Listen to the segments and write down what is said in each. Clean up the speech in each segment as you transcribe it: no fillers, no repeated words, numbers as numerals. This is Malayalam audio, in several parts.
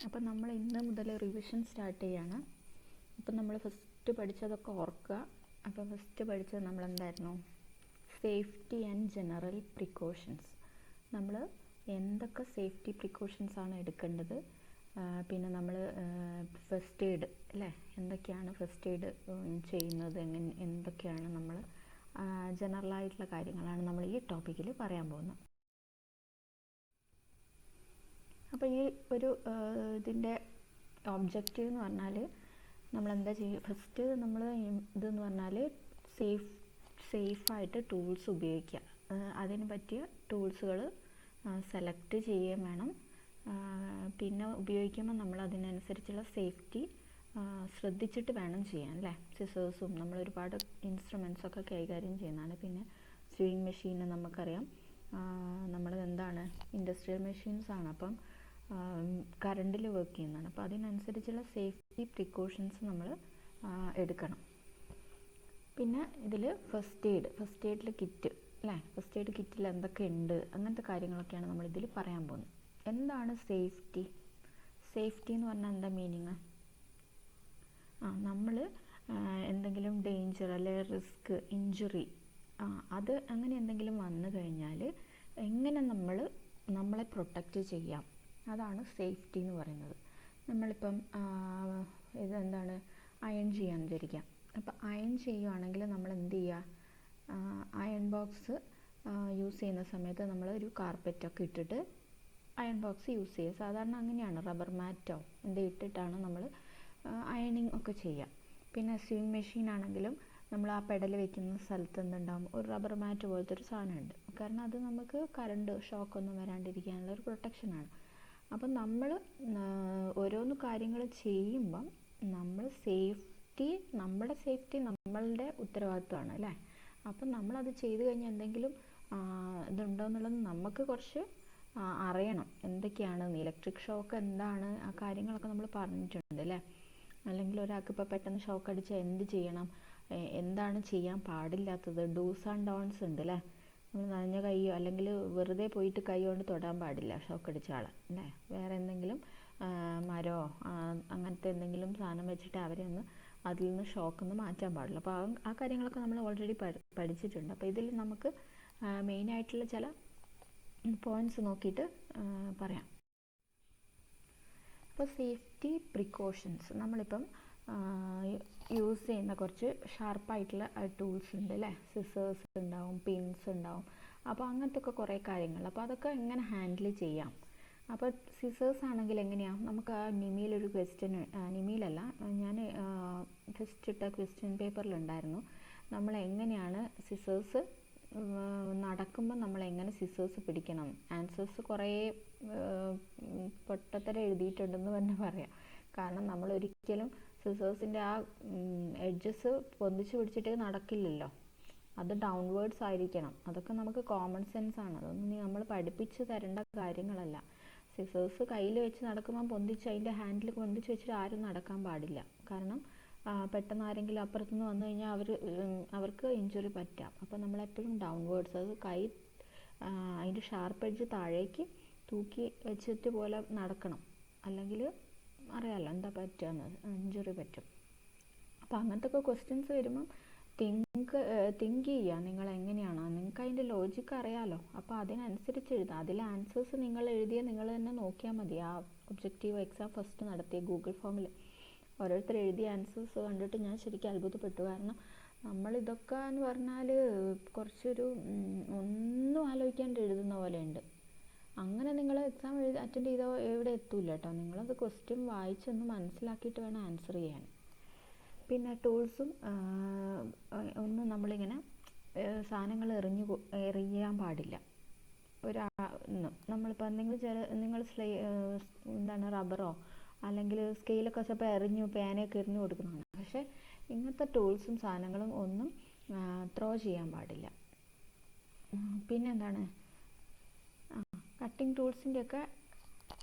അപ്പം നമ്മൾ ഇന്ന് മുതൽ റിവിഷൻ സ്റ്റാർട്ട് ചെയ്യാണ്. അപ്പം നമ്മൾ ഫസ്റ്റ് പഠിച്ചതൊക്കെ ഓർക്കുക. അപ്പോൾ ഫസ്റ്റ് പഠിച്ചത് നമ്മളെന്തായിരുന്നു? Safety and general precautions. നമ്മൾ എന്തൊക്കെ സേഫ്റ്റി പ്രിക്കോഷൻസ് ആണ് എടുക്കേണ്ടത്, പിന്നെ നമ്മൾ ഫസ്റ്റ് എയ്ഡ് അല്ലേ, എന്തൊക്കെയാണ് ഫസ്റ്റ് എയ്ഡ് ചെയ്യുന്നത്, എന്തൊക്കെയാണ് നമ്മൾ ജനറലായിട്ടുള്ള കാര്യങ്ങളാണ് നമ്മൾ ഈ ടോപ്പിക്കിൽ പറയാൻ പോകുന്നത്. അപ്പോൾ ഈ ഒരു ഇതിൻ്റെ ഒബ്ജക്റ്റീവ് എന്ന് പറഞ്ഞാൽ നമ്മളെന്താ ചെയ്യുക, ഫസ്റ്റ് നമ്മൾ ഇതെന്ന് പറഞ്ഞാൽ സേഫായിട്ട് ടൂൾസ് ഉപയോഗിക്കുക. അതിന് പറ്റിയ ടൂൾസുകൾ സെലക്ട് ചെയ്യുകയും വേണം. പിന്നെ ഉപയോഗിക്കുമ്പോൾ നമ്മൾ അതിനനുസരിച്ചുള്ള സേഫ്റ്റി ശ്രദ്ധിച്ചിട്ട് വേണം ചെയ്യാൻ അല്ലേ. സിസേഴ്സും നമ്മൾ ഒരുപാട് ഇൻസ്ട്രുമെൻസൊക്കെ കൈകാര്യം ചെയ്യുന്നതാണ്. പിന്നെ സ്വിങ് മെഷീൻ നമുക്കറിയാം, നമ്മൾ എന്താണ് ഇൻഡസ്ട്രിയൽ മെഷീൻസാണ്, അപ്പം കറണ്ടിൽ വർക്ക് ചെയ്യുന്നതാണ്. അപ്പോൾ അതിനനുസരിച്ചുള്ള സേഫ്റ്റി പ്രിക്കോഷൻസ് നമ്മൾ എടുക്കണം. പിന്നെ ഇതിൽ ഫസ്റ്റ് എയ്ഡിൽ കിറ്റ് അല്ലേ, ഫസ്റ്റ് എയ്ഡ് കിറ്റിൽ എന്തൊക്കെ ഉണ്ട് അങ്ങനത്തെ കാര്യങ്ങളൊക്കെയാണ് നമ്മളിതിൽ പറയാൻ പോകുന്നത്. എന്താണ് സേഫ്റ്റി എന്ന് പറഞ്ഞാൽ എന്താ മീനിങ്? നമ്മൾ എന്തെങ്കിലും ഡേഞ്ചർ അല്ലെ റിസ്ക്, ഇഞ്ചുറി അത് അങ്ങനെ എന്തെങ്കിലും വന്നു കഴിഞ്ഞാൽ എങ്ങനെ നമ്മളെ പ്രൊട്ടക്റ്റ് ചെയ്യാം, അതാണ് സേഫ്റ്റി എന്ന് പറയുന്നത്. നമ്മളിപ്പം ഇതെന്താണ് അയൺ ചെയ്യാൻ വിചാരിക്കാം. അപ്പോൾ അയൺ ചെയ്യുകയാണെങ്കിൽ നമ്മൾ എന്ത് ചെയ്യുക, അയൺ ബോക്സ് യൂസ് ചെയ്യുന്ന സമയത്ത് നമ്മൾ ഒരു കാർപ്പറ്റൊക്കെ ഇട്ടിട്ട് അയൺ ബോക്സ് യൂസ് ചെയ്യുക. സാധാരണ അങ്ങനെയാണ്, റബ്ബർ മാറ്റോ എന്തെങ്കിലും ഇട്ടിട്ടാണ് നമ്മൾ അയണിങ് ഒക്കെ ചെയ്യുക. പിന്നെ സ്വിങ് മെഷീൻ ആണെങ്കിലും നമ്മൾ ആ പെഡൽ വെക്കുന്ന സ്ഥലത്ത് എന്തുണ്ടാവും, ഒരു റബ്ബർ മാറ്റ് പോലത്തെ ഒരു സാധനമുണ്ട്. കാരണം അത് നമുക്ക് കറണ്ട് ഷോക്കൊന്നും വരാണ്ടിരിക്കാനുള്ള ഒരു പ്രൊട്ടക്ഷനാണ്. അപ്പം നമ്മൾ ഓരോന്ന് കാര്യങ്ങൾ ചെയ്യുമ്പം നമ്മുടെ സേഫ്റ്റി നമ്മളുടെ ഉത്തരവാദിത്വമാണ് അല്ലേ. അപ്പം നമ്മളത് ചെയ്ത് കഴിഞ്ഞാൽ എന്തെങ്കിലും ഇതുണ്ടോ എന്നുള്ളത് നമുക്ക് കുറച്ച് അറിയണം. എന്തൊക്കെയാണ് ഇലക്ട്രിക് ഷോക്ക് എന്താണ്, ആ കാര്യങ്ങളൊക്കെ നമ്മൾ പറഞ്ഞിട്ടുണ്ട് അല്ലേ. അല്ലെങ്കിൽ ഒരാൾക്ക് ഇപ്പോൾ പെട്ടെന്ന് ഷോക്ക് അടിച്ചാൽ എന്ത് ചെയ്യണം, എന്താണ് ചെയ്യാൻ പാടില്ലാത്തത്, ഡൂസ് ആൻഡ് ഡോൺസ് ഉണ്ട് അല്ലേ. നമ്മൾ നനഞ്ഞ കൈയോ അല്ലെങ്കിൽ വെറുതെ പോയിട്ട് കൈ കൊണ്ട് തൊടാൻ പാടില്ല ഷോക്ക് അടിച്ച ആളെ അല്ലേ. വേറെ എന്തെങ്കിലും മരമോ അങ്ങനത്തെ എന്തെങ്കിലും സാധനം വെച്ചിട്ട് അവരെ അതിൽ നിന്ന് ഷോക്കൊന്ന് മാറ്റാൻ പാടില്ല. അപ്പോൾ ആ കാര്യങ്ങളൊക്കെ നമ്മൾ ഓൾറെഡി പഠിച്ചിട്ടുണ്ട്. അപ്പോൾ ഇതിൽ നമുക്ക് മെയിനായിട്ടുള്ള ചില പോയിൻറ്റ്സ് നോക്കിയിട്ട് പറയാം. അപ്പോൾ സേഫ്റ്റി പ്രിക്കോഷൻസ് നമ്മളിപ്പം യൂസ് ചെയ്യുന്ന കുറച്ച് ഷാർപ്പായിട്ടുള്ള ടൂൾസ് ഉണ്ട് അല്ലേ. സിസേഴ്സ് ഉണ്ടാവും, പിൻസ് ഉണ്ടാവും. അപ്പോൾ അങ്ങനത്തെ ഒക്കെ കുറേ കാര്യങ്ങൾ, അപ്പോൾ അതൊക്കെ എങ്ങനെ ഹാൻഡിൽ ചെയ്യാം. അപ്പോൾ സിസേഴ്സ് ആണെങ്കിൽ എങ്ങനെയാണ്, നമുക്ക് ആ നിമിയിലൊരു ക്വസ്റ്റ്യൻ, നിമിയിലല്ല ഞാൻ ഫസ്റ്റ് ഇട്ട ക്വസ്റ്റ്യൻ പേപ്പറിലുണ്ടായിരുന്നു, നമ്മൾ എങ്ങനെയാണ് സിസേഴ്സ് നടക്കുമ്പോൾ നമ്മൾ എങ്ങനെ സിസേഴ്സ് പിടിക്കണം. ആൻസേഴ്സ് കുറേ പൊട്ടത്തരം എഴുതിയിട്ടുണ്ടെന്ന് തന്നെ പറയാം. കാരണം നമ്മൾ ഒരിക്കലും സിസേഴ്സിൻ്റെ ആ എഡ്ജസ് പൊന്തിച്ച് പിടിച്ചിട്ട് നടക്കില്ലല്ലോ, അത് ഡൗൺവേർഡ്സ് ആയിരിക്കണം. അതൊക്കെ നമുക്ക് കോമൺ സെൻസ് ആണ്, അതൊന്നും നമ്മൾ പഠിപ്പിച്ച് തരേണ്ട കാര്യങ്ങളല്ല. സിസേഴ്സ് കയ്യിൽ വെച്ച് നടക്കുമ്പോൾ പൊന്തിച്ച് അതിൻ്റെ ഹാൻഡിൽ പൊന്തിച്ച് വെച്ചിട്ട് ആരും നടക്കാൻ പാടില്ല. കാരണം പെട്ടെന്ന് ആരെങ്കിലും അപ്പുറത്തുനിന്ന് വന്നു കഴിഞ്ഞാൽ അവർക്ക് ഇഞ്ചുറി പറ്റാം. അപ്പോൾ നമ്മളെപ്പോഴും ഡൗൺവേർഡ്സ്, അത് കൈ അതിൻ്റെ ഷാർപ്പ് എഡ്ജ് താഴേക്ക് തൂക്കി വെച്ചിട്ട് പോലെ നടക്കണം, അല്ലെങ്കിൽ അറിയാമല്ലോ എന്താ പറ്റുക, ഇഞ്ചുറി പറ്റും. അപ്പോൾ അങ്ങനത്തെ ഒക്കെ ക്വസ്റ്റ്യൻസ് വരുമ്പം തിങ്ക് ചെയ്യുക, നിങ്ങൾ എങ്ങനെയാണോ, നിങ്ങൾക്ക് അതിൻ്റെ ലോജിക്ക് അറിയാമല്ലോ. അപ്പോൾ അതിനനുസരിച്ച് എഴുതുക. അതിലെ ആൻസേഴ്സ് നിങ്ങൾ നിങ്ങൾ തന്നെ നോക്കിയാൽ മതി. ആ ഒബ്ജക്റ്റീവ് എക്സാം ഫസ്റ്റ് നടത്തിയ ഗൂഗിൾ ഫോമിൽ ഓരോരുത്തർ എഴുതിയ ആൻസേഴ്സ് കണ്ടിട്ട് ഞാൻ ശരിക്കും അത്ഭുതപ്പെട്ടു. കാരണം നമ്മളിതൊക്കെ എന്ന് പറഞ്ഞാൽ കുറച്ചൊരു ഒന്നും ആലോചിക്കാണ്ട് എഴുതുന്ന പോലെ ഉണ്ട്. അങ്ങനെ നിങ്ങൾ എക്സാം അറ്റൻഡ് ചെയ്താൽ എവിടെ എത്തൂല കേട്ടോ. നിങ്ങളത് ക്വസ്റ്റ്യൻ വായിച്ചൊന്ന് മനസ്സിലാക്കിയിട്ട് വേണം ആൻസർ ചെയ്യാൻ. പിന്നെ ടൂൾസും ഒന്നും നമ്മളിങ്ങനെ സാധനങ്ങൾ എറിയാൻ പാടില്ല. നമ്മളിപ്പോൾ നിങ്ങൾ എന്താണ് റബ്ബറോ അല്ലെങ്കിൽ സ്കെയിലൊക്കെ ചിലപ്പോൾ പേനയൊക്കെ എറിഞ്ഞു കൊടുക്കുന്നതാണ്. പക്ഷേ ഇങ്ങനത്തെ ടൂൾസും സാധനങ്ങളും ഒന്നും ത്രോ ചെയ്യാൻ പാടില്ല. പിന്നെന്താണ്, കട്ടിങ് ടൂൾസിൻ്റെയൊക്കെ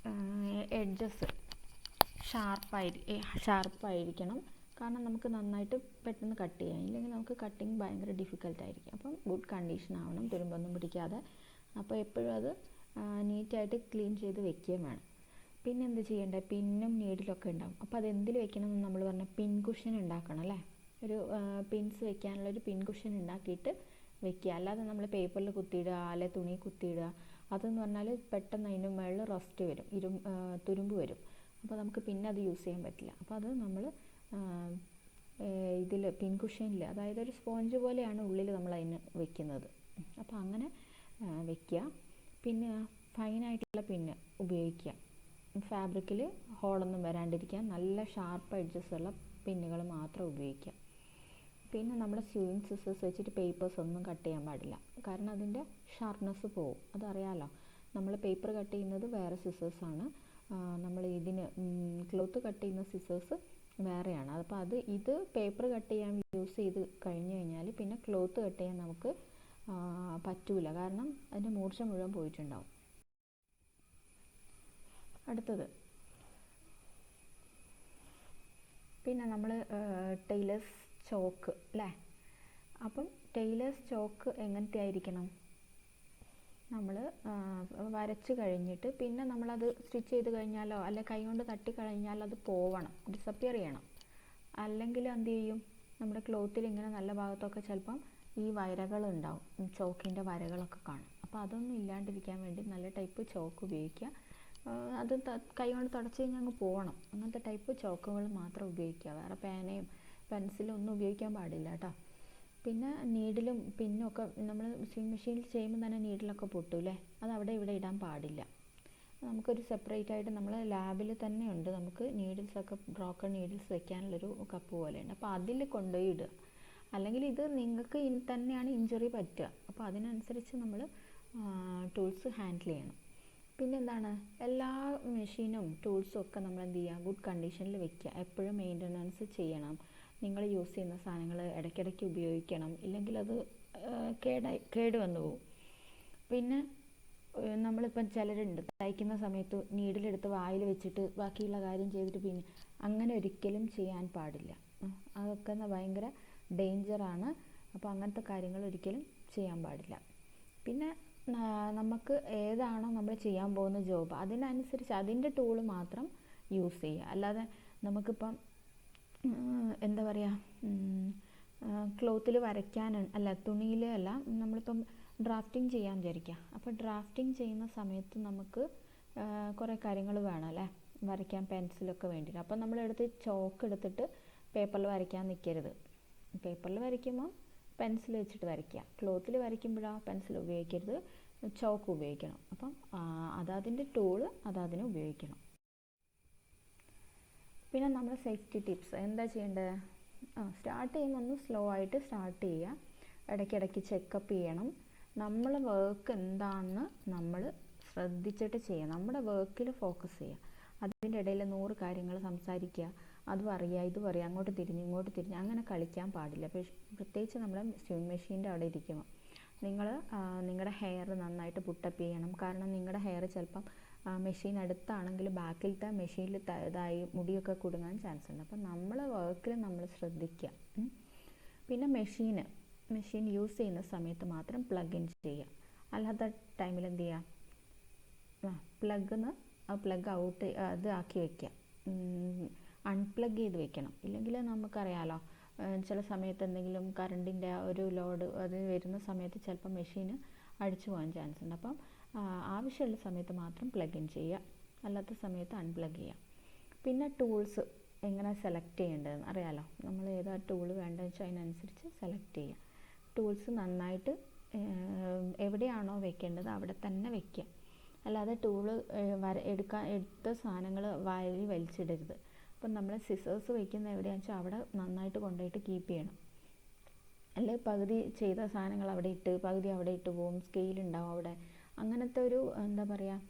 എഡ്ജസ് ഷാർപ്പായിരിക്കണം. കാരണം നമുക്ക് നന്നായിട്ട് പെട്ടെന്ന് കട്ട് ചെയ്യാം, ഇല്ലെങ്കിൽ നമുക്ക് കട്ടിങ് ഭയങ്കര ഡിഫിക്കൽട്ടായിരിക്കും. അപ്പം ഗുഡ് കണ്ടീഷൻ ആവണം, തുരുമ്പൊന്നും പിടിക്കാതെ. അപ്പോൾ എപ്പോഴും അത് നീറ്റായിട്ട് ക്ലീൻ ചെയ്ത് വെക്കുകയും വേണം. പിന്നെ എന്ത് ചെയ്യേണ്ടത്, പിന്നും നീഡിലൊക്കെ ഉണ്ടാവും. അപ്പോൾ അതെന്തിൽ വെക്കണം എന്ന് നമ്മൾ പറഞ്ഞ പിൻ കുഷൻ ഉണ്ടാക്കണം അല്ലേ. ഒരു പിൻസ് വെക്കാനുള്ള ഒരു പിൻ കുഷൻ ഉണ്ടാക്കിയിട്ട് വെക്കുക. അല്ലാതെ നമ്മൾ പേപ്പറിൽ കുത്തിയിടുക അല്ലെ തുണി കുത്തിയിടുക, അതെന്ന് പറഞ്ഞാൽ പെട്ടെന്ന് അതിന് മുകളിൽ റസ്റ്റ് വരും, തുരുമ്പ് വരും. അപ്പോൾ നമുക്ക് പിന്നെ അത് യൂസ് ചെയ്യാൻ പറ്റില്ല. അപ്പോൾ അത് നമ്മൾ ഇതിൽ പിൻ കുഷനിൽ, അതായത് ഒരു സ്പോഞ്ച് പോലെയാണ് ഉള്ളിൽ നമ്മൾ അതിന് വെക്കുന്നത്. അപ്പോൾ അങ്ങനെ വെക്കുക. പിന്നെ ഫൈനായിട്ടുള്ള പിന്ന് ഉപയോഗിക്കുക. ഫാബ്രിക്കിൽ ഹോളൊന്നും വരാണ്ടിരിക്കാൻ നല്ല ഷാർപ്പ് എഡ്ജസ് ഉള്ള പിന്നുകൾ മാത്രം ഉപയോഗിക്കുക. പിന്നെ നമ്മുടെ സ്യൂയിങ് സിസേഴ്സ് വെച്ചിട്ട് പേപ്പേഴ്സ് ഒന്നും കട്ട് ചെയ്യാൻ പാടില്ല. കാരണം അതിൻ്റെ ഷാർപ്നെസ് പോവും. അതറിയാമല്ലോ, നമ്മൾ പേപ്പർ കട്ട് ചെയ്യുന്നത് വേറെ സിസേഴ്സാണ്, നമ്മൾ ഇതിന് ക്ലോത്ത് കട്ട് ചെയ്യുന്ന സിസേഴ്സ് വേറെയാണ്. അപ്പോൾ ഇത് പേപ്പർ കട്ട് ചെയ്യാൻ യൂസ് ചെയ്ത് കഴിഞ്ഞ് കഴിഞ്ഞാൽ പിന്നെ ക്ലോത്ത് കട്ട് ചെയ്യാൻ നമുക്ക് പറ്റൂല. കാരണം അതിൻ്റെ മൂർച്ച മുഴുവൻ പോയിട്ടുണ്ടാവും. അടുത്തത് പിന്നെ നമ്മൾ ടൈലേഴ്സ് ചോക്ക് അല്ലേ. അപ്പം ടൈലേഴ്സ് ചോക്ക് എങ്ങനത്തെ ആയിരിക്കണം, നമ്മൾ വരച്ച് കഴിഞ്ഞിട്ട് പിന്നെ നമ്മളത് സ്റ്റിച്ച് ചെയ്ത് കഴിഞ്ഞാലോ അല്ലെ കൈ കൊണ്ട് തട്ടി കഴിഞ്ഞാൽ അത് പോവണം, ഡിസപ്പിയർ ചെയ്യണം. അല്ലെങ്കിൽ എന്ത് ചെയ്യും, നമ്മുടെ ക്ലോത്തിൽ ഇങ്ങനെ നല്ല ഭാഗത്തൊക്കെ ചിലപ്പം ഈ വരകളുണ്ടാവും, ചോക്കിൻ്റെ വരകളൊക്കെ കാണും. അപ്പോൾ അതൊന്നും ഇല്ലാണ്ടിരിക്കാൻ വേണ്ടി നല്ല ടൈപ്പ് ചോക്ക് ഉപയോഗിക്കുക. അത് കൈ കൊണ്ട് തുടച്ച് കഴിഞ്ഞാൽ അങ്ങ് പോകണം. അങ്ങനത്തെ ടൈപ്പ് ചോക്കുകൾ മാത്രം ഉപയോഗിക്കുക. വേറെ പേനയും പെൻസിലും ഒന്നും ഉപയോഗിക്കാൻ പാടില്ല കേട്ടോ. പിന്നെ നീഡിലും പിന്നും ഒക്കെ നമ്മൾ സ്വിങ് മെഷീനിൽ ചെയ്യുമ്പോൾ തന്നെ നീഡിലൊക്കെ പൊട്ടൂല്ലേ, അത് അവിടെ ഇവിടെ ഇടാൻ പാടില്ല. നമുക്കൊരു സെപ്പറേറ്റ് ആയിട്ട് നമ്മൾ ലാബിൽ തന്നെ ഉണ്ട്, നമുക്ക് നീഡിൽസൊക്കെ ബ്രോക്കൺ നീഡിൽസ് വെക്കാനുള്ളൊരു കപ്പ് പോലെയുണ്ട്. അപ്പോൾ അതിൽ കൊണ്ടുപോയി ഇടുക. അല്ലെങ്കിൽ ഇത് നിങ്ങൾക്ക് തന്നെയാണ് ഇഞ്ചുറി പറ്റുക. അപ്പോൾ അതിനനുസരിച്ച് നമ്മൾ ടൂൾസ് ഹാൻഡിൽ ചെയ്യണം. പിന്നെന്താണ്, എല്ലാ മെഷീനും ടൂൾസും ഒക്കെ നമ്മൾ എന്ത് ചെയ്യുക, ഗുഡ് കണ്ടീഷനിൽ വെക്കുക. എപ്പോഴും മെയിൻ്റനൻസ് ചെയ്യണം. നിങ്ങൾ യൂസ് ചെയ്യുന്ന സാധനങ്ങൾ ഇടയ്ക്കിടയ്ക്ക് ഉപയോഗിക്കണം, ഇല്ലെങ്കിൽ അത് കേട് വന്നു പോകും. പിന്നെ നമ്മളിപ്പം ചിലരുണ്ട് തയ്ക്കുന്ന സമയത്ത് നീഡിലെടുത്ത് വായിൽ വെച്ചിട്ട് ബാക്കിയുള്ള കാര്യം ചെയ്തിട്ട് പിന്നെ അങ്ങനെ ഒരിക്കലും ചെയ്യാൻ പാടില്ല. അതൊക്കെ ഭയങ്കര ഡേഞ്ചറാണ്. അപ്പോൾ അങ്ങനത്തെ കാര്യങ്ങൾ ഒരിക്കലും ചെയ്യാൻ പാടില്ല. പിന്നെ നമുക്ക് ഏതാണോ നമ്മൾ ചെയ്യാൻ പോകുന്ന ജോബ് അതിനനുസരിച്ച് അതിൻ്റെ ടൂള് മാത്രം യൂസ് ചെയ്യുക. അല്ലാതെ നമുക്കിപ്പം എന്താ പറയുക, ക്ലോത്തിൽ വരയ്ക്കാൻ അല്ല, തുണിയിൽ അല്ല, നമ്മളിപ്പം ഡ്രാഫ്റ്റിംഗ് ചെയ്യാൻ വിചാരിക്കുക. അപ്പോൾ ഡ്രാഫ്റ്റിംഗ് ചെയ്യുന്ന സമയത്ത് നമുക്ക് കുറേ കാര്യങ്ങൾ വേണം അല്ലേ, വരയ്ക്കാൻ പെൻസിലൊക്കെ വേണ്ടിയിട്ട്. അപ്പോൾ നമ്മളെടുത്ത് ചോക്ക് എടുത്തിട്ട് പേപ്പറിൽ വരയ്ക്കാൻ നിൽക്കരുത്. പേപ്പറിൽ വരയ്ക്കുമ്പോൾ പെൻസിൽ വെച്ചിട്ട് വരയ്ക്കുക. ക്ലോത്തിൽ വരയ്ക്കുമ്പോഴോ പെൻസിൽ ഉപയോഗിക്കരുത്, ചോക്ക് ഉപയോഗിക്കണം. അപ്പം അതതിൻ്റെ ടൂള് അതതിന് ഉപയോഗിക്കണം. പിന്നെ നമ്മൾ സേഫ്റ്റി ടിപ്സ് എന്താ ചെയ്യേണ്ടത്, സ്റ്റാർട്ട് ചെയ്യുമ്പോൾ ഒന്ന് സ്ലോ ആയിട്ട് സ്റ്റാർട്ട് ചെയ്യുക. ഇടയ്ക്കിടയ്ക്ക് ചെക്കപ്പ് ചെയ്യണം. നമ്മൾ വർക്ക് എന്താണെന്ന് നമ്മൾ ശ്രദ്ധിച്ചിട്ട് ചെയ്യുക. നമ്മുടെ വർക്കിൽ ഫോക്കസ് ചെയ്യുക. അതിൻ്റെ ഇടയിൽ 100 കാര്യങ്ങൾ സംസാരിക്കുക, അതും അറിയുക ഇതും അറിയുക, അങ്ങോട്ട് തിരിഞ്ഞ് ഇങ്ങോട്ട് തിരിഞ്ഞ് അങ്ങനെ കളിക്കാൻ പാടില്ല. പ്രത്യേകിച്ച് നമ്മുടെ സ്വിങ് മെഷീൻ്റെ അവിടെ ഇരിക്കുമ്പോൾ നിങ്ങൾ നിങ്ങളുടെ ഹെയർ നന്നായിട്ട് പുട്ടപ്പ് ചെയ്യണം. കാരണം നിങ്ങളുടെ ഹെയർ ചിലപ്പം മെഷീൻ അടുത്താണെങ്കിൽ ബാക്കിലത്തെ മെഷീനിൽ ഇതായി മുടിയൊക്കെ കുടുങ്ങാൻ ചാൻസ് ഉണ്ട്. അപ്പം നമ്മളെ വർക്കിൽ നമ്മൾ ശ്രദ്ധിക്കുക. പിന്നെ മെഷീൻ യൂസ് ചെയ്യുന്ന സമയത്ത് മാത്രം പ്ലഗ് ഇൻ ചെയ്യുക. അല്ലാത്ത ടൈമിൽ എന്ത് ചെയ്യുക, പ്ലഗ് ഔട്ട് അത് ആക്കി വയ്ക്കുക, അൺപ്ലഗ് ചെയ്ത് വെക്കണം. ഇല്ലെങ്കിൽ നമുക്കറിയാലോ, ചില സമയത്ത് എന്തെങ്കിലും കറണ്ടിൻ്റെ ഒരു ലോഡ് അത് വരുന്ന സമയത്ത് ചിലപ്പോൾ മെഷീന് അടിച്ചു പോകാൻ ചാൻസ് ഉണ്ട്. അപ്പം ആവശ്യമുള്ള സമയത്ത് മാത്രം പ്ലഗ് ഇൻ ചെയ്യുക, അല്ലാത്ത സമയത്ത് അൺപ്ലഗ് ചെയ്യുക. പിന്നെ ടൂൾസ് എങ്ങനെ സെലക്ട് ചെയ്യേണ്ടതെന്ന് അറിയാലോ, നമ്മൾ ഏതാ ടൂൾ വേണ്ടതെന്ന് വെച്ചാൽ അതിനനുസരിച്ച് സെലക്ട് ചെയ്യുക. ടൂൾസ് നന്നായിട്ട് എവിടെയാണോ വെക്കേണ്ടത് അവിടെ തന്നെ വെക്കുക. അല്ലാതെ ടൂള് എടുത്ത സാധനങ്ങൾ വാരി വലിച്ചിടരുത്. അപ്പം നമ്മൾ സിസേഴ്സ് വയ്ക്കുന്ന എവിടെയാണെന്ന് വെച്ചാൽ അവിടെ നന്നായിട്ട് കൊണ്ടുപോയിട്ട് കീപ്പ് ചെയ്യണം. അല്ലെങ്കിൽ പകുതി ചെയ്ത സാധനങ്ങൾ അവിടെ ഇട്ട് പകുതി അവിടെ ഇട്ട് പോകും, സ്കെയിലുണ്ടാവും അവിടെ. അങ്ങനത്തെ ഒരു എന്താ പറയുക,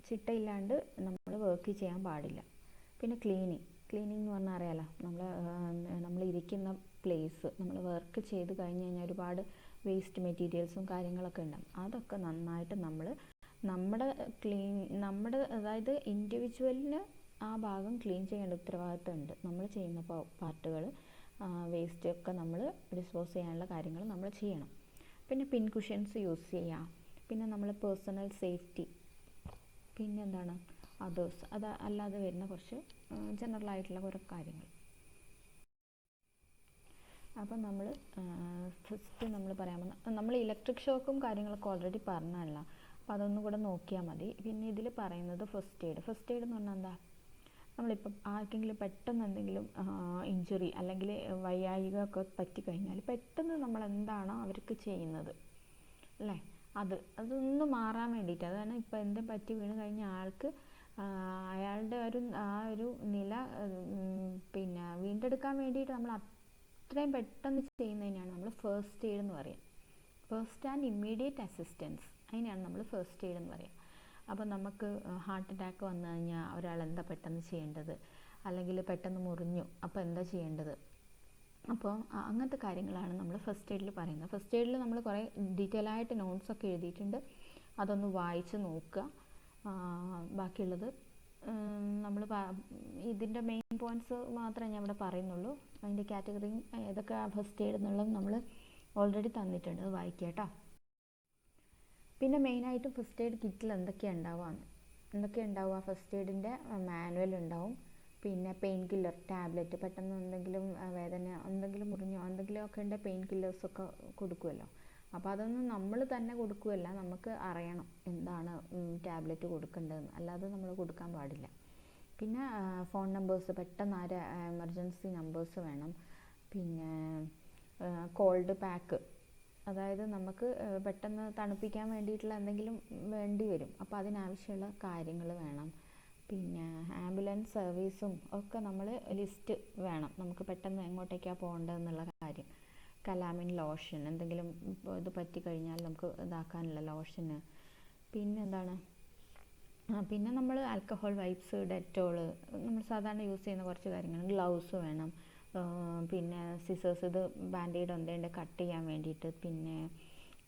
ചിട്ടയില്ലാണ്ട് നമ്മൾ വർക്ക് ചെയ്യാൻ പാടില്ല. പിന്നെ ക്ലീനിങ് എന്ന് പറഞ്ഞാൽ അറിയാലോ, നമ്മൾ ഇരിക്കുന്ന പ്ലേസ് നമ്മൾ വർക്ക് ചെയ്ത് കഴിഞ്ഞ് കഴിഞ്ഞാൽ ഒരുപാട് വേസ്റ്റ് മെറ്റീരിയൽസും കാര്യങ്ങളൊക്കെ ഉണ്ടാകും. അതൊക്കെ നന്നായിട്ട് നമ്മുടെ അതായത് ഇൻഡിവിജ്വലിന് ആ ഭാഗം ക്ലീൻ ചെയ്യേണ്ട ഉത്തരവാദിത്തം ഉണ്ട്. നമ്മൾ ചെയ്യുന്ന പാർട്ടുകൾ വേസ്റ്റ് ഒക്കെ നമ്മൾ ഡിസ്പോസ് ചെയ്യാനുള്ള കാര്യങ്ങൾ നമ്മൾ ചെയ്യണം. പിന്നെ പിൻ കുഷൻസ് യൂസ് ചെയ്യാം. പിന്നെ നമ്മൾ പേഴ്സണൽ സേഫ്റ്റി, പിന്നെന്താണ് അതേഴ്സ്, അത് അല്ലാതെ വരുന്ന കുറച്ച് ജനറൽ ആയിട്ടുള്ള കുറേ കാര്യങ്ങൾ. അപ്പം നമ്മൾ ഫസ്റ്റ് നമ്മൾ പറയാൻ പോകുന്ന, നമ്മൾ ഇലക്ട്രിക് ഷോക്കും കാര്യങ്ങളൊക്കെ ഓൾറെഡി പറഞ്ഞല്ല, അപ്പോൾ അതൊന്നും കൂടെ നോക്കിയാൽ മതി. പിന്നെ ഇതിൽ പറയുന്നത് ഫസ്റ്റ് എയ്ഡ് എന്ന് പറഞ്ഞാൽ എന്താ, നമ്മളിപ്പം ആർക്കെങ്കിലും പെട്ടെന്ന് എന്തെങ്കിലും ഇഞ്ചുറി അല്ലെങ്കിൽ വയ്യായിക ഒക്കെ പറ്റിക്കഴിഞ്ഞാൽ പെട്ടെന്ന് നമ്മൾ എന്താണോ അവർക്ക് ചെയ്യുന്നത് അല്ലേ, അതൊന്ന് മാറാൻ വേണ്ടിയിട്ട്, അതാണ് ഇപ്പോൾ എന്തും പറ്റി വീണ് കഴിഞ്ഞ ആൾക്ക് അയാളുടെ ഒരു നില പിന്നെ വീണ്ടെടുക്കാൻ വേണ്ടിയിട്ട് നമ്മൾ അത്രയും പെട്ടെന്ന് ചെയ്യുന്നതിനാണ് നമ്മൾ ഫസ്റ്റ് എയ്ഡ് എന്ന് പറയുക. ഫസ്റ്റ് ആൻഡ് ഇമ്മീഡിയറ്റ് അസിസ്റ്റൻസ്, അതിനെയാണ് നമ്മൾ ഫസ്റ്റ് എയ്ഡ് എന്ന് പറയുക. അപ്പോൾ നമുക്ക് ഹാർട്ട് അറ്റാക്ക് വന്നു കഴിഞ്ഞാൽ ഒരാൾ എന്താ പെട്ടെന്ന് ചെയ്യേണ്ടത്, അല്ലെങ്കിൽ പെട്ടെന്ന് മുറിഞ്ഞു അപ്പോൾ എന്താ ചെയ്യേണ്ടത്, അപ്പോൾ അങ്ങനത്തെ കാര്യങ്ങളാണ് നമ്മൾ ഫസ്റ്റ് എയ്ഡിൽ പറയുന്നത്. ഫസ്റ്റ് എയ്ഡിൽ നമ്മൾ കുറേ ഡീറ്റെയിൽ ആയിട്ട് നോട്ട്സൊക്കെ എഴുതിയിട്ടുണ്ട്, അതൊന്ന് വായിച്ച് നോക്കുക. ബാക്കിയുള്ളത് നമ്മൾ ഇതിൻ്റെ മെയിൻ പോയിൻറ്റ്സ് മാത്രമേ ഞാൻ ഇവിടെ പറയുന്നുള്ളൂ. അതിൻ്റെ കാറ്റഗറിയും ഏതൊക്കെ ഫസ്റ്റ് എയ്ഡ് എന്നുള്ളത് നമ്മൾ ഓൾറെഡി തന്നിട്ടുണ്ട്, അത് വായിക്കുക കേട്ടോ. പിന്നെ മെയിനായിട്ട് ഫസ്റ്റ് എയ്ഡ് കിറ്റിൽ എന്തൊക്കെയാണ് ഉണ്ടാവുക, ഫസ്റ്റ് എയ്ഡിൻ്റെ മാനുവൽ ഉണ്ടാവും, പിന്നെ പെയിൻ കില്ലർ ടാബ്ലറ്റ്, പെട്ടെന്ന് എന്തെങ്കിലും വേദന, എന്തെങ്കിലും മുറിഞ്ഞോ എന്തെങ്കിലും ഒക്കെ ഉണ്ടെങ്കിൽ പെയിൻ കില്ലേഴ്സൊക്കെ കൊടുക്കുമല്ലോ. അപ്പോൾ അതൊന്നും നമ്മൾ തന്നെ കൊടുക്കുകയല്ല, നമുക്ക് അറിയണം എന്താണ് ടാബ്ലറ്റ് കൊടുക്കേണ്ടതെന്ന്, അല്ലാതെ നമ്മൾ കൊടുക്കാൻ പാടില്ല. പിന്നെ ഫോൺ നമ്പേഴ്സ്, പെട്ടെന്ന് എമർജൻസി നമ്പേഴ്സ് വേണം. പിന്നെ കോൾഡ് പാക്ക്, അതായത് നമുക്ക് പെട്ടെന്ന് തണുപ്പിക്കാൻ വേണ്ടിയിട്ടുള്ള എന്തെങ്കിലും വേണ്ടി വരും, അപ്പോൾ അതിനാവശ്യമുള്ള കാര്യങ്ങൾ വേണം. പിന്നെ ആംബുലൻസ് സർവീസും ഒക്കെ നമ്മൾ ലിസ്റ്റ് വേണം, നമുക്ക് പെട്ടെന്ന് എങ്ങോട്ടേക്കാണ് പോകേണ്ടതെന്നുള്ള കാര്യം. കലാമിൻ ലോഷൻ, എന്തെങ്കിലും ഇത് പറ്റിക്കഴിഞ്ഞാൽ നമുക്ക് ഇതാക്കാനുള്ള ലോഷന്. പിന്നെന്താണ്, പിന്നെ നമ്മൾ ആൽക്കഹോൾ വൈപ്സ്, ഡെറ്റോള്, നമ്മൾ സാധാരണ യൂസ് ചെയ്യുന്ന കുറച്ച് കാര്യങ്ങൾ. ഗ്ലൗസ് വേണം, പിന്നെ സിസേഴ്സ്, ഇത് ബാൻഡേഡ് എന്തെങ്കിലും കട്ട് ചെയ്യാൻ വേണ്ടിയിട്ട്. പിന്നെ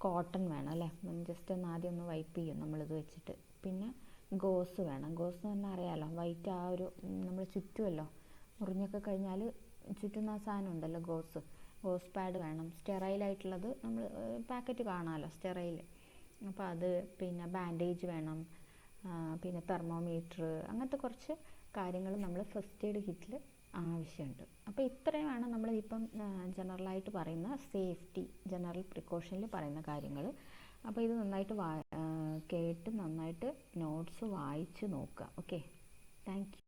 കോട്ടൺ വേണം അല്ലേ, ജസ്റ്റ് ഒന്ന് ആദ്യം ഒന്ന് വൈപ്പ് ചെയ്യും നമ്മളിത് വെച്ചിട്ട്. പിന്നെ ഗോസ് വേണം, ഗോസ് എന്ന് പറഞ്ഞാൽ അറിയാമല്ലോ, വൈറ്റ് നമ്മൾ ചുറ്റുമല്ലോ, മുറിഞ്ഞൊക്കെ കഴിഞ്ഞാൽ ചുറ്റുന്ന സാധനം ഉണ്ടല്ലോ ഗോസ് പാഡ് വേണം. സ്റ്റെറൈലായിട്ടുള്ളത് നമ്മൾ പാക്കറ്റ് കാണാമല്ലോ സ്റ്റെറൈൽ, അപ്പോൾ അത്. പിന്നെ ബാൻഡേജ് വേണം, പിന്നെ തെർമോമീറ്റർ, അങ്ങനത്തെ കുറച്ച് കാര്യങ്ങൾ നമ്മൾ ഫസ്റ്റ് എയ്ഡ് കിറ്റിൽ ആവശ്യമുണ്ട്. അപ്പോൾ ഇത്രയുമാണ് നമ്മളിപ്പം ജനറലായിട്ട് പറയുന്ന സേഫ്റ്റി, ജനറൽ പ്രിക്കോഷനിൽ പറയുന്ന കാര്യങ്ങൾ. അപ്പോൾ ഇത് നന്നായിട്ട് കേട്ട് നന്നായിട്ട് നോട്ട്സ് വായിച്ച് നോക്കുക. Okay, thank you.